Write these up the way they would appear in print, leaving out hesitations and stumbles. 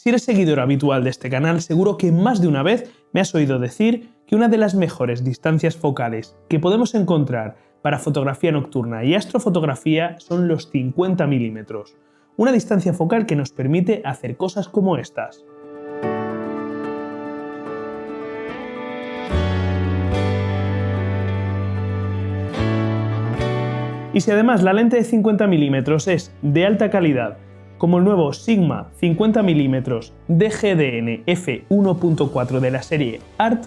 Si eres seguidor habitual de este canal, seguro que más de una vez me has oído decir que una de las mejores distancias focales que podemos encontrar para fotografía nocturna y astrofotografía son los 50 milímetros. Una distancia focal que nos permite hacer cosas como estas. Y si además la lente de 50 milímetros es de alta calidad, como el nuevo Sigma 50 mm DGDN f1.4 de la serie ART,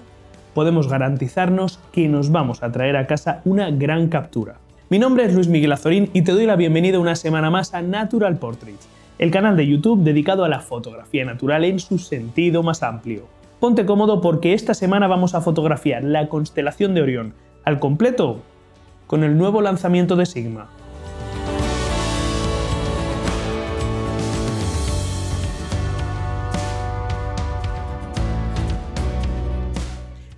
podemos garantizarnos que nos vamos a traer a casa una gran captura. Mi nombre es Luis Miguel Azorín y te doy la bienvenida una semana más a Natural Portraits, el canal de YouTube dedicado a la fotografía natural en su sentido más amplio. Ponte cómodo porque esta semana vamos a fotografiar la constelación de Orión al completo con el nuevo lanzamiento de Sigma.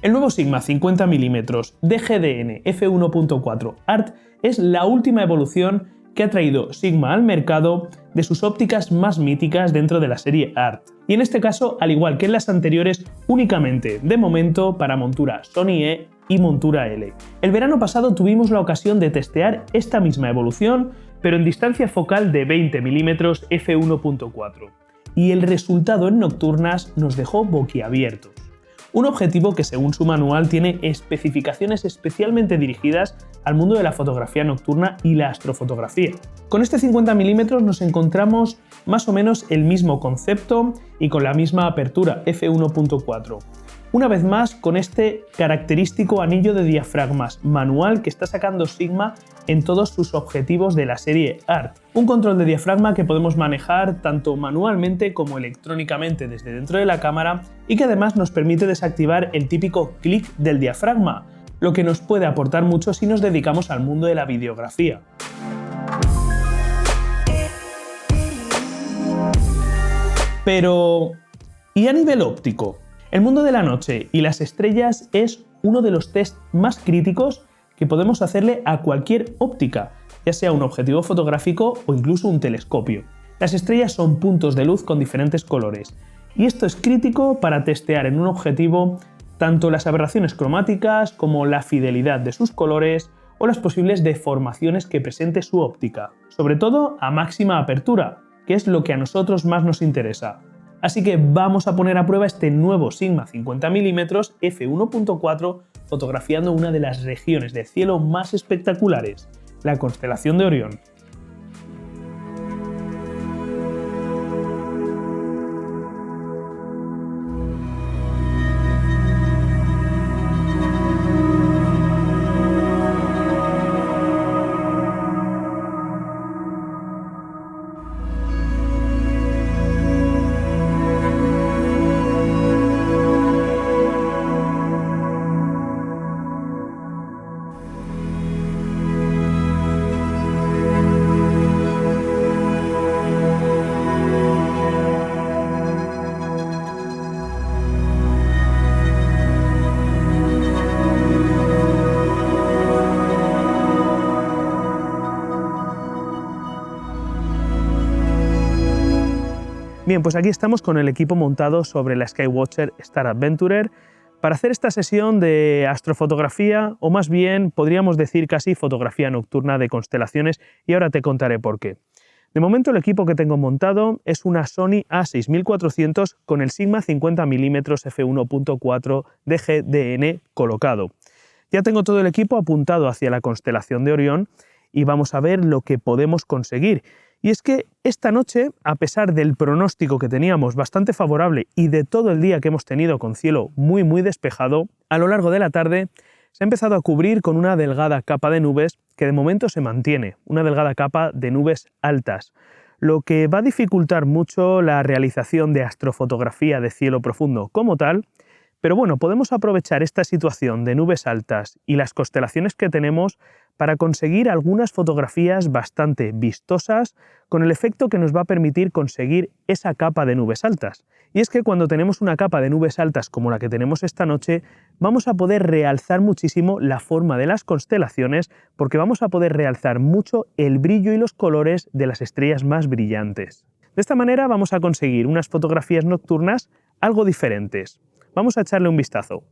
El nuevo Sigma 50 mm DGDN f1.4 ART es la última evolución que ha traído Sigma al mercado de sus ópticas más míticas dentro de la serie ART. Y en este caso, al igual que en las anteriores, únicamente de momento para montura Sony E y montura L. El verano pasado tuvimos la ocasión de testear esta misma evolución, pero en distancia focal de 20 mm f1.4. Y el resultado en nocturnas nos dejó boquiabiertos. Un objetivo que según su manual tiene especificaciones especialmente dirigidas al mundo de la fotografía nocturna y la astrofotografía. Con este 50 mm nos encontramos más o menos el mismo concepto y con la misma apertura f1.4. Una vez más con este característico anillo de diafragmas manual que está sacando Sigma en todos sus objetivos de la serie ART. Un control de diafragma que podemos manejar tanto manualmente como electrónicamente desde dentro de la cámara y que además nos permite desactivar el típico clic del diafragma, lo que nos puede aportar mucho si nos dedicamos al mundo de la videografía. Pero, ¿y a nivel óptico? El mundo de la noche y las estrellas es uno de los test más críticos que podemos hacerle a cualquier óptica, ya sea un objetivo fotográfico o incluso un telescopio. Las estrellas son puntos de luz con diferentes colores, y esto es crítico para testear en un objetivo tanto las aberraciones cromáticas como la fidelidad de sus colores o las posibles deformaciones que presente su óptica, sobre todo a máxima apertura, que es lo que a nosotros más nos interesa. Así que vamos a poner a prueba este nuevo Sigma 50 mm f1.4 fotografiando una de las regiones de cielo más espectaculares, la constelación de Orión. Bien, pues aquí estamos con el equipo montado sobre la Skywatcher Star Adventurer para hacer esta sesión de astrofotografía, o más bien podríamos decir casi fotografía nocturna de constelaciones, y ahora te contaré por qué. De momento el equipo que tengo montado es una Sony A6400 con el Sigma 50 mm f1.4 DGDN colocado. Ya tengo todo el equipo apuntado hacia la constelación de Orión y vamos a ver lo que podemos conseguir. Y es que esta noche, a pesar del pronóstico que teníamos bastante favorable y de todo el día que hemos tenido con cielo muy despejado, a lo largo de la tarde se ha empezado a cubrir con una delgada capa de nubes que de momento se mantiene, una delgada capa de nubes altas, lo que va a dificultar mucho la realización de astrofotografía de cielo profundo como tal, pero bueno, podemos aprovechar esta situación de nubes altas y las constelaciones que tenemos para conseguir algunas fotografías bastante vistosas con el efecto que nos va a permitir conseguir esa capa de nubes altas. Y es que cuando tenemos una capa de nubes altas como la que tenemos esta noche, vamos a poder realzar muchísimo la forma de las constelaciones porque vamos a poder realzar mucho el brillo y los colores de las estrellas más brillantes. De esta manera vamos a conseguir unas fotografías nocturnas algo diferentes. Vamos a echarle un vistazo.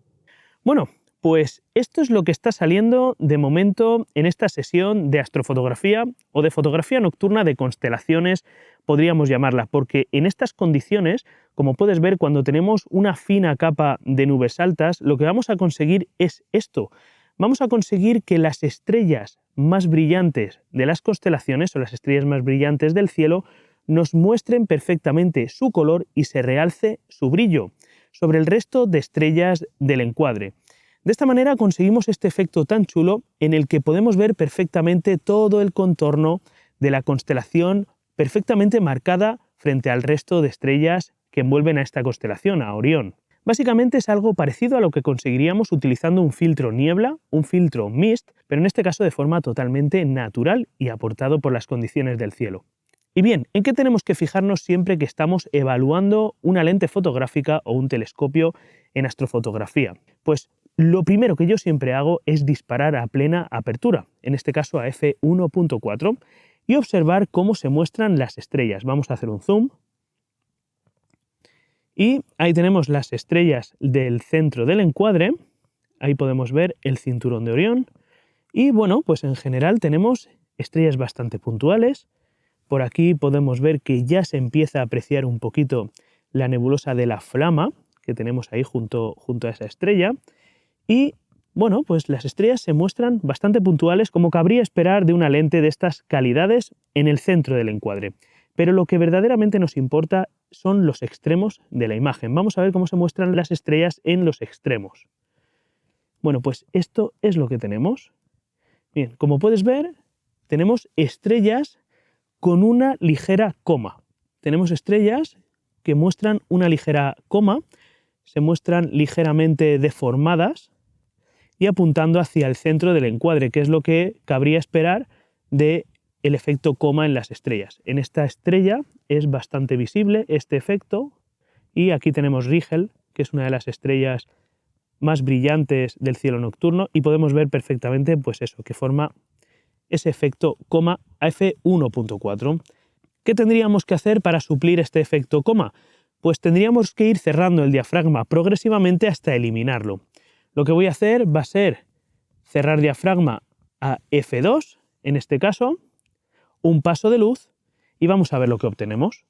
Bueno, pues esto es lo que está saliendo de momento en esta sesión de astrofotografía o de fotografía nocturna de constelaciones, podríamos llamarla, porque en estas condiciones, como puedes ver, cuando tenemos una fina capa de nubes altas, lo que vamos a conseguir es esto. Vamos a conseguir que las estrellas más brillantes de las constelaciones o las estrellas más brillantes del cielo nos muestren perfectamente su color y se realce su brillo sobre el resto de estrellas del encuadre. De esta manera conseguimos este efecto tan chulo en el que podemos ver perfectamente todo el contorno de la constelación perfectamente marcada frente al resto de estrellas que envuelven a esta constelación, a Orión. Básicamente es algo parecido a lo que conseguiríamos utilizando un filtro niebla, un filtro mist, pero en este caso de forma totalmente natural y aportado por las condiciones del cielo. Y bien, ¿en qué tenemos que fijarnos siempre que estamos evaluando una lente fotográfica o un telescopio en astrofotografía? Pues lo primero que yo siempre hago es disparar a plena apertura, en este caso a f1.4, y observar cómo se muestran las estrellas. Vamos a hacer un zoom. Y ahí tenemos las estrellas del centro del encuadre. Ahí podemos ver el cinturón de Orión. Y bueno, pues en general tenemos estrellas bastante puntuales. Por aquí podemos ver que ya se empieza a apreciar un poquito la nebulosa de la Flama que tenemos ahí junto a esa estrella. Y bueno, pues las estrellas se muestran bastante puntuales, como cabría esperar de una lente de estas calidades en el centro del encuadre. Pero lo que verdaderamente nos importa son los extremos de la imagen. Vamos a ver cómo se muestran las estrellas en los extremos. Bueno, pues esto es lo que tenemos. Bien, como puedes ver, tenemos estrellas con una ligera coma. Tenemos estrellas que muestran una ligera coma, se muestran ligeramente deformadas y apuntando hacia el centro del encuadre, que es lo que cabría esperar del efecto coma en las estrellas. En esta estrella es bastante visible este efecto y aquí tenemos Rigel, que es una de las estrellas más brillantes del cielo nocturno y podemos ver perfectamente pues eso, que forma ese efecto coma a f1.4. ¿Qué tendríamos que hacer para suplir este efecto coma? Pues tendríamos que ir cerrando el diafragma progresivamente hasta eliminarlo. Lo que voy a hacer va a ser cerrar diafragma a f2, en este caso, un paso de luz y vamos a ver lo que obtenemos.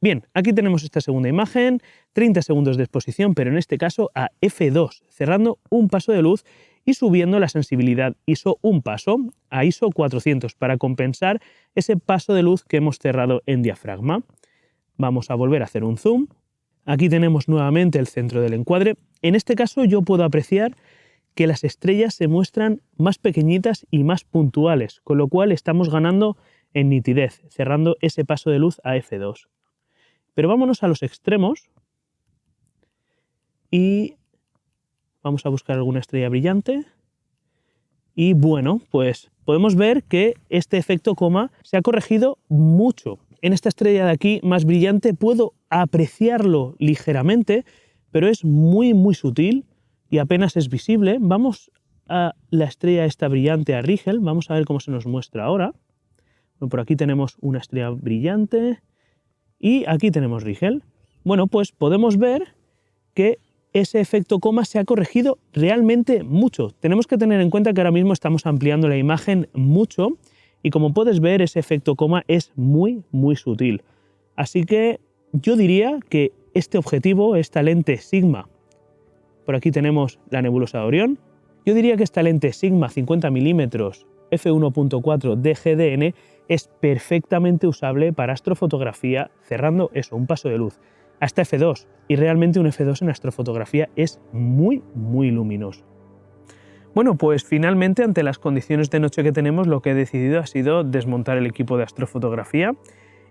Bien, aquí tenemos esta segunda imagen, 30 segundos de exposición, pero en este caso a f2, cerrando un paso de luz y subiendo la sensibilidad ISO un paso a ISO 400 para compensar ese paso de luz que hemos cerrado en diafragma. Vamos a volver a hacer un zoom. Aquí tenemos nuevamente el centro del encuadre. En este caso yo puedo apreciar que las estrellas se muestran más pequeñitas y más puntuales, con lo cual estamos ganando en nitidez, cerrando ese paso de luz a f2. Pero vámonos a los extremos y vamos a buscar alguna estrella brillante. Y bueno, pues podemos ver que este efecto coma se ha corregido mucho. En esta estrella de aquí más brillante puedo apreciarlo ligeramente, pero es muy sutil y apenas es visible. Vamos a la estrella esta brillante, a Rigel, vamos a ver cómo se nos muestra ahora. Bueno, por aquí tenemos una estrella brillante y aquí tenemos Rigel. Bueno, pues podemos ver que ese efecto coma se ha corregido realmente mucho. Tenemos que tener en cuenta que ahora mismo estamos ampliando la imagen mucho y como puedes ver ese efecto coma es muy sutil. Así que yo diría que este objetivo, esta lente Sigma, por aquí tenemos la nebulosa de Orión, yo diría que esta lente Sigma 50 mm f1.4 DGDN es perfectamente usable para astrofotografía cerrando eso, un paso de luz, hasta f2, y realmente un f2 en astrofotografía es muy luminoso. Bueno, pues finalmente ante las condiciones de noche que tenemos lo que he decidido ha sido desmontar el equipo de astrofotografía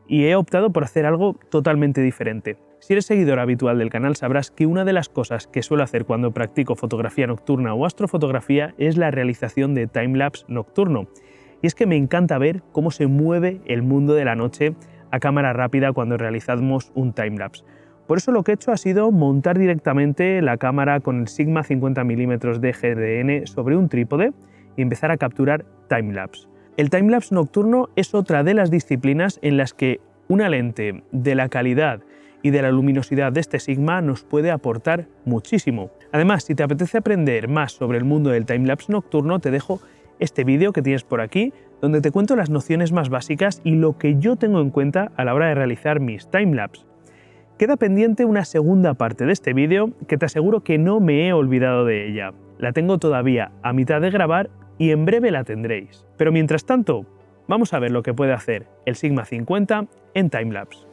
y he optado por hacer algo totalmente diferente. Si eres seguidor habitual del canal sabrás que una de las cosas que suelo hacer cuando practico fotografía nocturna o astrofotografía es la realización de timelapse nocturno. Y es que me encanta ver cómo se mueve el mundo de la noche a cámara rápida cuando realizamos un timelapse. Por eso lo que he hecho ha sido montar directamente la cámara con el Sigma 50 mm DGDN sobre un trípode y empezar a capturar timelapse. El timelapse nocturno es otra de las disciplinas en las que una lente de la calidad y de la luminosidad de este Sigma nos puede aportar muchísimo. Además, si te apetece aprender más sobre el mundo del timelapse nocturno, te dejo este vídeo que tienes por aquí, donde te cuento las nociones más básicas y lo que yo tengo en cuenta a la hora de realizar mis timelapse. Queda pendiente una segunda parte de este vídeo que te aseguro que no me he olvidado de ella. La tengo todavía a mitad de grabar y en breve la tendréis. Pero mientras tanto, vamos a ver lo que puede hacer el Sigma 50 en timelapse.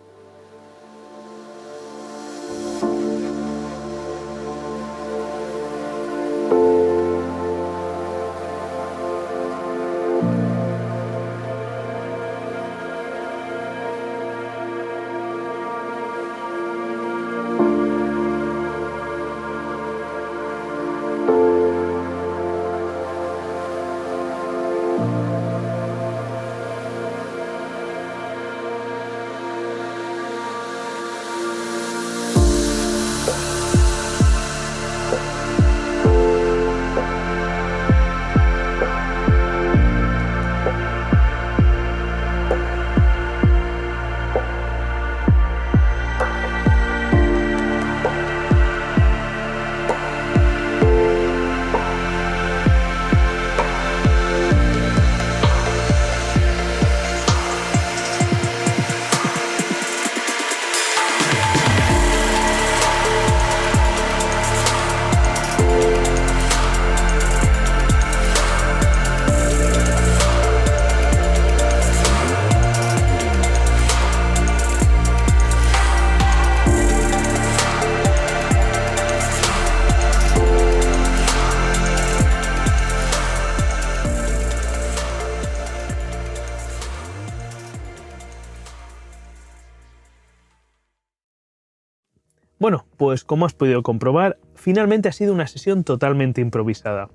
Bueno, pues como has podido comprobar, finalmente ha sido una sesión totalmente improvisada.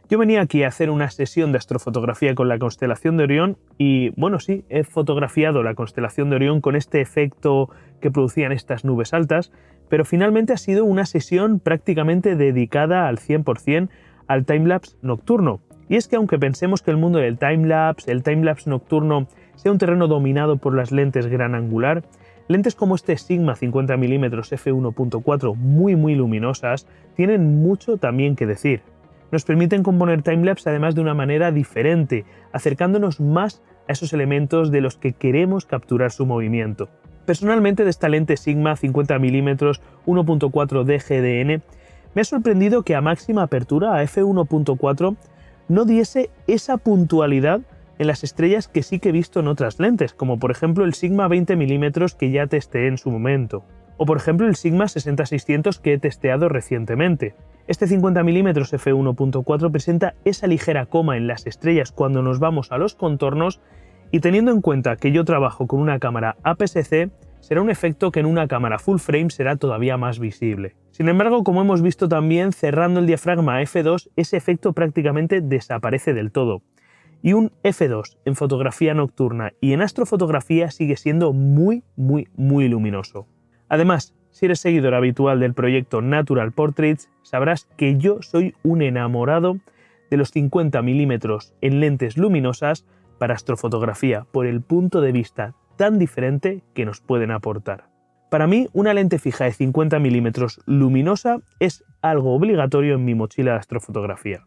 Yo venía aquí a hacer una sesión de astrofotografía con la constelación de Orión y, bueno, sí, he fotografiado la constelación de Orión con este efecto que producían estas nubes altas, pero finalmente ha sido una sesión prácticamente dedicada al 100% al timelapse nocturno. Y es que aunque pensemos que el mundo del el timelapse nocturno sea un terreno dominado por las lentes gran angular, lentes como este Sigma 50mm f1.4 muy luminosas tienen mucho también que decir. Nos permiten componer timelapse además de una manera diferente, acercándonos más a esos elementos de los que queremos capturar su movimiento. Personalmente, de esta lente Sigma 50mm 1.4 DGDN me ha sorprendido que a máxima apertura, a f1.4, no diese esa puntualidad en las estrellas que sí que he visto en otras lentes, como por ejemplo el Sigma 20mm que ya testé en su momento, o por ejemplo el Sigma 60-600 que he testeado recientemente. Este 50mm f1.4 presenta esa ligera coma en las estrellas cuando nos vamos a los contornos, y teniendo en cuenta que yo trabajo con una cámara APS-C, será un efecto que en una cámara full frame será todavía más visible. Sin embargo, como hemos visto también, cerrando el diafragma f2, ese efecto prácticamente desaparece del todo. Y un f2 en fotografía nocturna y en astrofotografía sigue siendo muy luminoso. Además, si eres seguidor habitual del proyecto Natural Portraits, sabrás que yo soy un enamorado de los 50mm en lentes luminosas para astrofotografía por el punto de vista tan diferente que nos pueden aportar. Para mí, una lente fija de 50mm luminosa es algo obligatorio en mi mochila de astrofotografía.